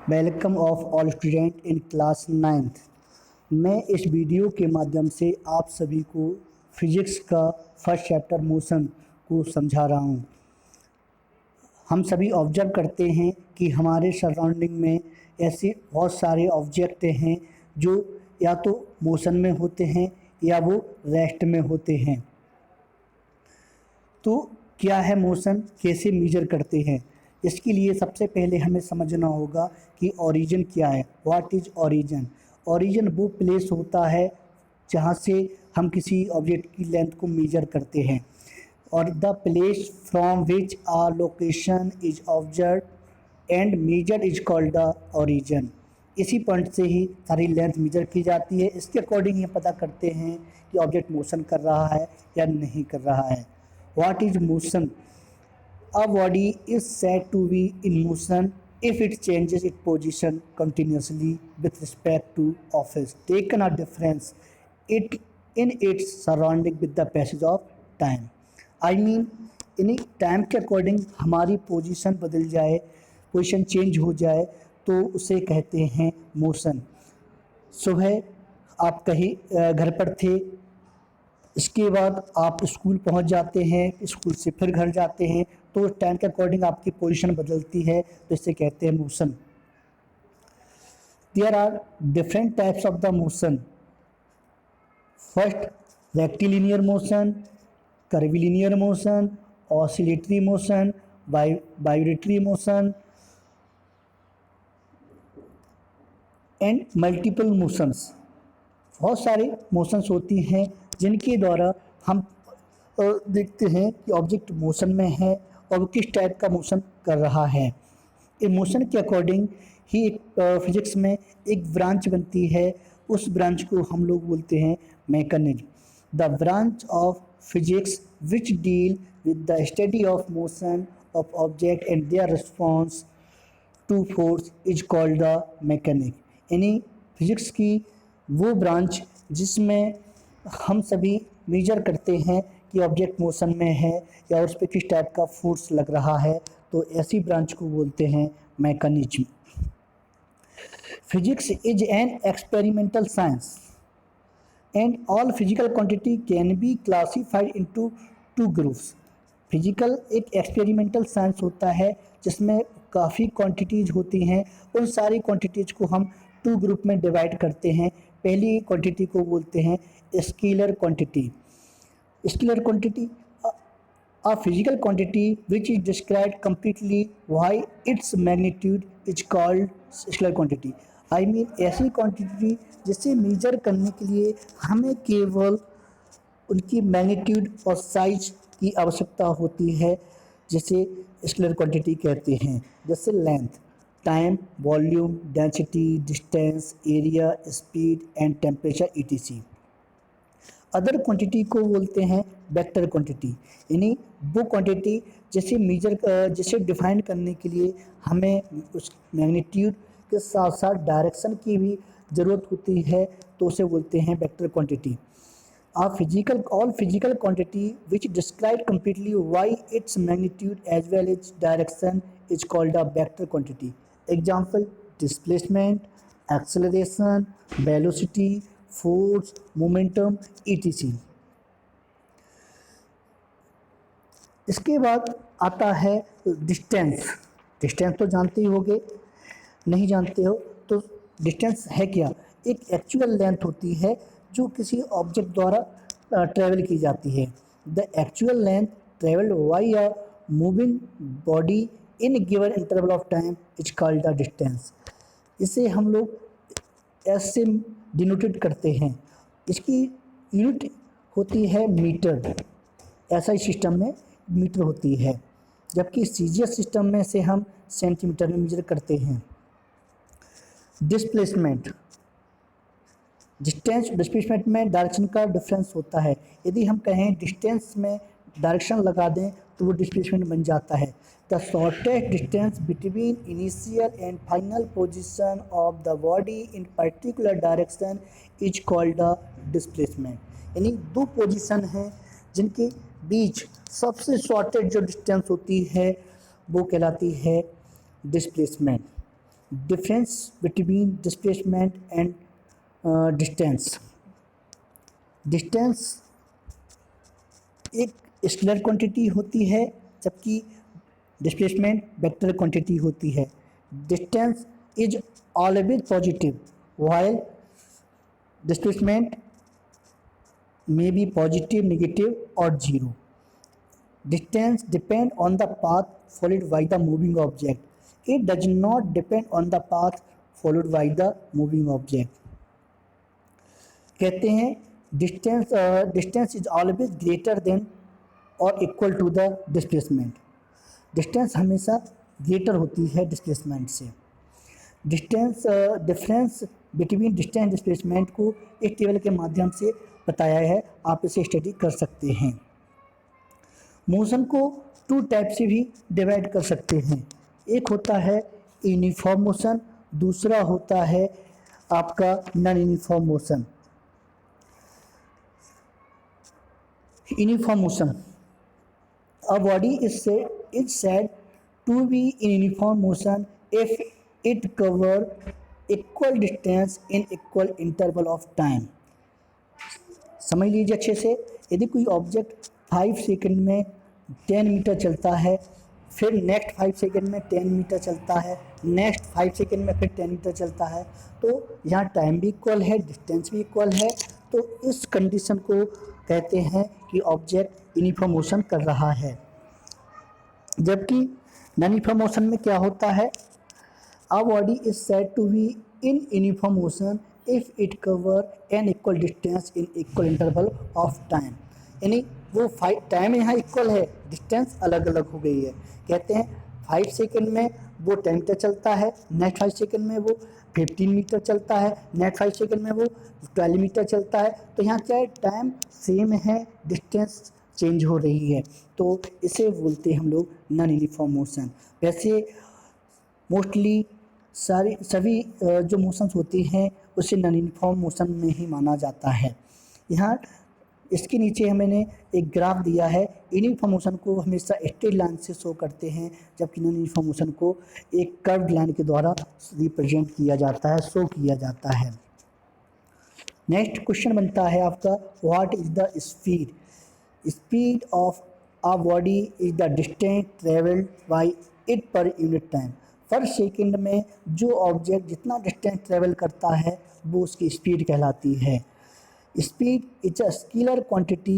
Welcome of all student in class 9th। मैं इस video के माध्यम से आप सभी को फिजिक्स का फर्स्ट चैप्टर मोशन को समझा रहा हूँ। हम सभी ऑब्जर्व करते हैं कि हमारे सराउंडिंग में ऐसे बहुत सारे ऑब्जेक्ट हैं जो या तो मोशन में होते हैं या वो रेस्ट में होते हैं। तो क्या है मोशन, कैसे मेजर करते हैं? इसके लिए सबसे पहले हमें समझना होगा कि ओरिजिन क्या है। What is origin? ओरिजिन वो प्लेस होता है जहाँ से हम किसी ऑब्जेक्ट की लेंथ को मेजर करते हैं, और the place from which a location is observe and measure is called the origin. इसी पॉइंट से ही सारी लेंथ मेजर की जाती है। इसके अकॉर्डिंग ये पता करते हैं कि ऑब्जेक्ट मोशन कर रहा है या नहीं कर रहा है। What is motion? A body is said to be in motion if it changes its position continuously with respect to of its taken a difference it in its surrounding with the passage of time. I mean, in time के according हमारी position बदल जाए, position change हो जाए तो उसे कहते हैं मोशन। सुबह आप कहीं घर पर थे, इसके बाद आप स्कूल पहुंच जाते हैं, स्कूल से फिर घर जाते हैं, तो टाइम के अकॉर्डिंग आपकी पोजीशन बदलती है, तो इसे कहते हैं motion. There are different types of the motion. First, rectilinear motion, curvilinear motion, oscillatory motion, vibratory motion and multiple motions. बहुत सारे मोशंस होती हैं जिनके द्वारा हम देखते हैं कि ऑब्जेक्ट मोशन में है और वो किस टाइप का मोशन कर रहा है। मोशन के अकॉर्डिंग ही एक फिजिक्स में एक ब्रांच बनती है, उस ब्रांच को हम लोग बोलते हैं mechanism. The branch of physics which deal with the study of motion of object and their response to force is called the mechanic. यानी फिजिक्स की वो ब्रांच जिसमें हम सभी मेजर करते हैं कि ऑब्जेक्ट मोशन में है या उस पर किस टाइप का फोर्स लग रहा है, तो ऐसी ब्रांच को बोलते हैं mechanism. Physics is an experimental science and all physical quantity can be classified into two groups. Physical एक एक्सपेरिमेंटल साइंस होता है जिसमें काफ़ी क्वांटिटीज़ होती हैं। उन सारी क्वांटिटीज़ को हम टू ग्रुप में डिवाइड करते हैं। पहली क्वांटिटी को बोलते हैं scalar quantity. Scalar quantity a physical quantity which is described completely why its magnitude is called scalar quantity। I mean, ऐसी क्वांटिटी जिसे मेजर करने के लिए हमें केवल उनकी मैग्नीट्यूड और साइज की आवश्यकता होती है, जिसे स्केलर क्वांटिटी कहते हैं। जैसे length, time, volume, density, distance, area, speed and temperature etc। Other quantity को बोलते हैं वेक्टर क्वांटिटी। यानी वो क्वांटिटी जिसे डिफाइन करने के लिए हमें उस मैग्नीट्यूड के साथ साथ डायरेक्शन की भी ज़रूरत होती है, तो उसे बोलते हैं vector quantity. All physical quantity which describe completely why its magnitude as well as direction is called a vector quantity। Example: displacement, acceleration, velocity, force, momentum etc। इसके बाद आता है डिस्टेंस। डिस्टेंस तो जानते ही होगे, नहीं जानते हो तो डिस्टेंस है क्या? एक एक्चुअल लेंथ होती है जो किसी ऑब्जेक्ट द्वारा ट्रेवल की जाती है। The actual length travelled by a moving body in given interval of time is called the distance. इसे हम लोग ऐसे डिनोटेड करते हैं। इसकी यूनिट होती है मीटर। ऐसा सिस्टम में मीटर होती है, जबकि सीजीएस सिस्टम में से हम सेंटीमीटर में मेजर करते हैं। डिस्प्लेसमेंट, डिस्प्लेसमेंट में डायरेक्शन का डिफरेंस होता है। यदि हम कहें डिस्टेंस में डायरेक्शन लगा दें तो वो डिस्प्लेसमेंट बन जाता है। The shortest distance between initial and final position of the body in particular direction is called the displacement. यानी दो पोजीशन हैं जिनके बीच सबसे शॉर्टेस्ट जो डिस्टेंस होती है वो कहलाती है displacement. Difference between displacement and distance. Distance एक स्केलर क्वांटिटी होती है जबकि डिस्प्लेसमेंट वेक्टर क्वांटिटी होती है। Distance is always positive while displacement may be positive, negative or zero. Distance depend on the path followed by the moving object. It does not depend on the path followed by the moving object. कहते हैं distance is always greater than और equal to the displacement. Distance हमेशा greater होती है displacement से। Difference between distance displacement को एक table के माध्यम से बताया है, आप इसे स्टडी कर सकते हैं। मोशन को टू टाइप से भी डिवाइड कर सकते हैं। एक होता है यूनिफॉर्म मोशन, दूसरा होता है आपका non uniform motion. Uniform motion, a body is said to be in uniform motion if it cover equal distance in equal interval of time. समझ लीजिए अच्छे से, यदि कोई ऑब्जेक्ट 5 सेकंड में 10 मीटर चलता है, फिर नेक्स्ट 5 सेकंड में 10 मीटर चलता है, नेक्स्ट 5 सेकंड में फिर 10 मीटर चलता है, तो यहाँ टाइम भी इक्वल है, डिस्टेंस भी इक्वल है, तो इस कंडीशन को कहते हैं कि ऑब्जेक्ट यूनिफॉर्म मोशन कर रहा है। जबकि नॉन यूनिफॉर्म मोशन में क्या होता है, a body is said to be in uniform motion if it cover an equal distance in equal interval of time. यानी वो टाइम यहाँ इक्वल है, डिस्टेंस अलग अलग हो गई है। कहते हैं 5 सेकंड में वो 10 मीटर चलता है, नेक्स्ट 5 सेकंड में वो 15 मीटर चलता है, नेक्स्ट 5 सेकंड में वो 12 मीटर चलता है। तो यहाँ क्या है, टाइम सेम है, डिस्टेंस चेंज हो रही है, तो इसे बोलते हैं हम लोग नॉन यूनिफॉर्म मोशन। वैसे मोस्टली सभी जो मोशंस होती हैं उसे नॉन यूनिफॉर्म मोशन में ही माना जाता है। यहाँ इसके नीचे मैंने एक ग्राफ दिया है। यूनिफॉर्म मोशन को हमेशा स्ट्रेट लाइन से शो करते हैं, जबकि नॉन यूनिफॉर्म मोशन को एक कर्व्ड लाइन के द्वारा रिप्रेजेंट किया जाता है, शो किया जाता है। नेक्स्ट क्वेश्चन बनता है आपका, what is the speed? Speed of a body is the distance travelled bye it per unit time. पर सेकंड में जो ऑब्जेक्ट जितना डिस्टेंस ट्रेवल करता है वो उसकी स्पीड कहलाती है। Speed is a scalar quantity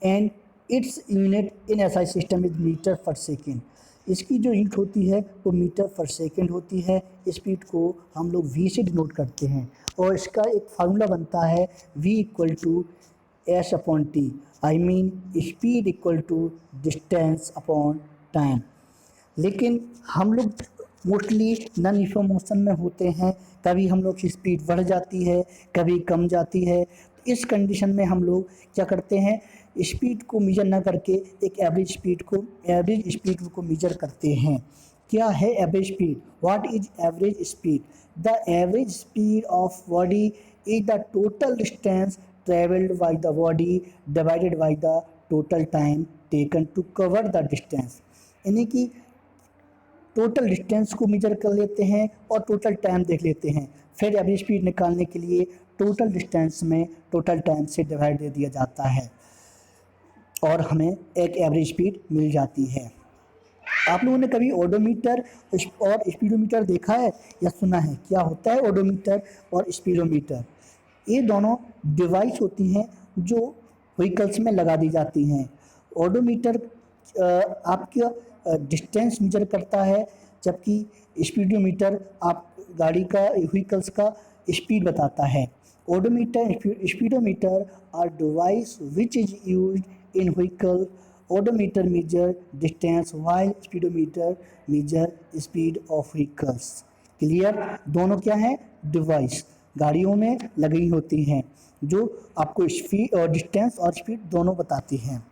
and its unit in SI system is metre per second. इसकी जो यूनिट होती है वो मीटर पर सेकेंड होती है। स्पीड को हम लोग वी से डिनोट करते हैं और इसका एक फार्मूला बनता है v equal to s upon t. I mean speed equal to distance upon time. लेकिन हम लोग मोस्टली नॉन यूनिफॉर्म मोशन में होते हैं, कभी हम लोग की स्पीड बढ़ जाती है, कभी कम जाती है। तो इस कंडीशन में हम लोग क्या करते हैं, स्पीड को मेजर ना करके एक एवरेज स्पीड को मेजर करते हैं। क्या है average speed? What is average speed? The average speed of body is the total distance travelled by the body divided by the total time taken to cover the distance. यानी कि total distance को major कर लेते हैं और total time देख लेते हैं, फिर एवरेज स्पीड निकालने के लिए टोटल डिस्टेंस में टोटल टाइम से डिवाइड दे दिया जाता है और हमें एक एवरेज स्पीड मिल जाती है। आप लोगों ने कभी ओडोमीटर और स्पीडोमीटर देखा है या सुना है? क्या होता है ओडोमीटर और स्पीडोमीटर? ये दोनों डिवाइस होती हैं जो व्हीकल्स में लगा दी जाती हैं। ओडोमीटर आपका डिस्टेंस मेजर करता है, जबकि स्पीडोमीटर आप गाड़ी का व्हीकल्स का स्पीड बताता है। Odometer speedometer are device which is used in vehicle. Odometer measure distance while speedometer measure speed of vehicles. Clear? दोनों क्या हैं? डिवाइस गाड़ियों में लगी होती हैं जो आपको स्पीड और डिस्टेंस और स्पीड दोनों बताती हैं।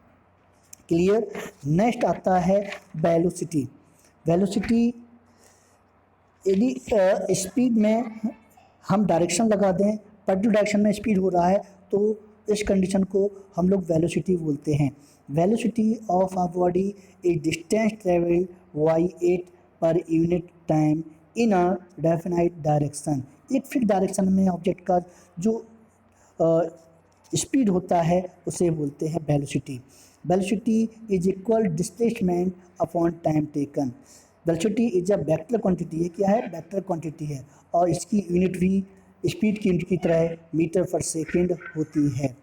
क्लियर? नेक्स्ट आता है वेलोसिटी। वेलोसिटी यदि स्पीड में हम डायरेक्शन लगा दें, पर्टिकुलर डायरेक्शन में स्पीड हो रहा है, तो इस कंडीशन को हम लोग वेलोसिटी बोलते हैं। Velocity of a body is distance travelled bye it per unit time in a definite direction. एक फिक्स डायरेक्शन में ऑब्जेक्ट का जो स्पीड होता है उसे बोलते हैं velocity. Velocity is equal displacement upon time taken. Velocity is a vector quantity है। क्या है? वेक्टर क्वांटिटी है और इसकी यूनिट भी स्पीड की यूनिट की तरह मीटर पर सेकेंड होती है।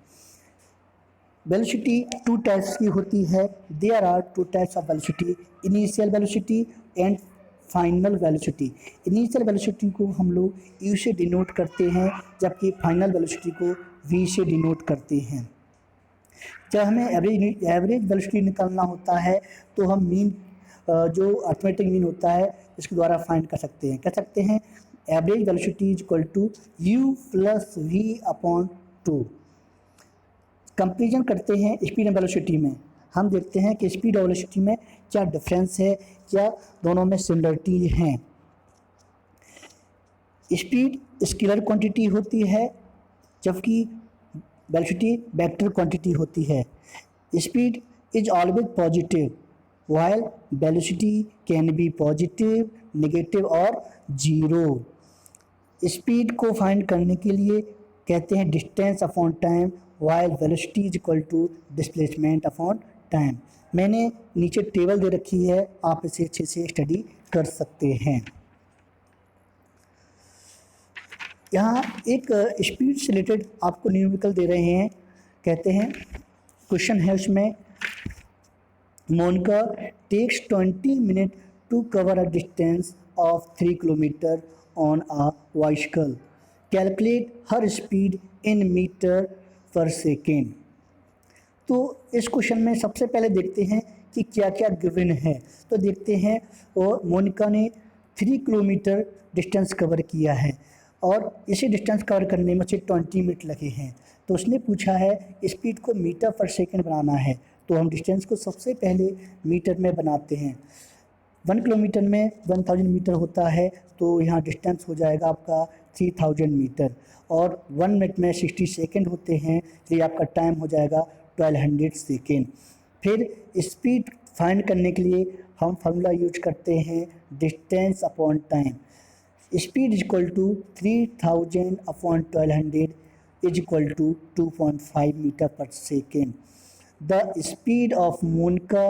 वेलोसिटी टू टाइप्स की होती है। There are two types of velocity, initial velocity and final velocity. Initial velocity को हम लोग यू से डिनोट करते हैं, जबकि फाइनल वेलोसिटी को वी से डिनोट करते हैं। जब हमें एवरेज वेलोसिटी निकालना होता है तो हम मीन जो अर्थमेटिक मीन होता है इसके द्वारा फाइंड कर सकते हैं। कह सकते हैं average velocity is equal to u plus v upon two. Comparison करते हैं स्पीड एंड वेलोसिटी में। हम देखते हैं कि स्पीड और वेलोसिटी में क्या डिफरेंस है, क्या दोनों में सिमिलरिटी हैं। स्पीड स्केलर क्वांटिटी होती है, जबकि वेलोसिटी वेक्टर क्वांटिटी होती है। Speed is always positive while velocity can be positive, negative और जीरो। स्पीड को फाइंड करने के लिए कहते हैं distance upon time, while velocity is equal to displacement upon time. मैंने नीचे टेबल दे रखी है, आप इसे अच्छे से स्टडी कर सकते हैं। यहाँ एक स्पीड से रिलेटेड आपको न्यूमेरिकल दे रहे हैं। कहते हैं क्वेश्चन है उसमें, Monika takes 20 minute to cover a distance of 3 kilometre on a bicycle, calculate her speed in metre per second. तो इस क्वेश्चन में सबसे पहले देखते हैं कि क्या क्या गिवन है। तो देखते हैं और मोनिका ने 3 किलोमीटर डिस्टेंस कवर किया है और इसी डिस्टेंस कवर करने में उसे 20 मिनट लगे हैं। तो उसने पूछा है स्पीड को मीटर पर सेकेंड बनाना है, तो हम डिस्टेंस को सबसे पहले मीटर में बनाते हैं। 1 किलोमीटर में 1000 मीटर होता है, तो यहाँ डिस्टेंस हो जाएगा आपका 3000 मीटर और 1 मिनट में 60 सेकेंड होते हैं, इसलिए आपका टाइम हो जाएगा 1200 सेकेंड। फिर स्पीड फाइंड करने के लिए हम फार्मूला यूज करते हैं distance upon time. Speed is equal to 3000 upon 1200 is equal to 2.5 metre per second. The speed of Monica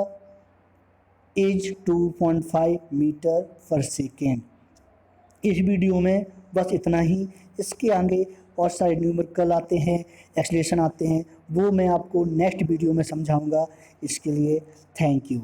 is 2.5 metre per second. इस वीडियो में बस इतना ही। इसके आगे और सारे न्यूमेरिकल आते हैं, एक्सप्लेनेशन आते हैं, वो मैं आपको नेक्स्ट वीडियो में समझाऊंगा। इसके लिए थैंक यू।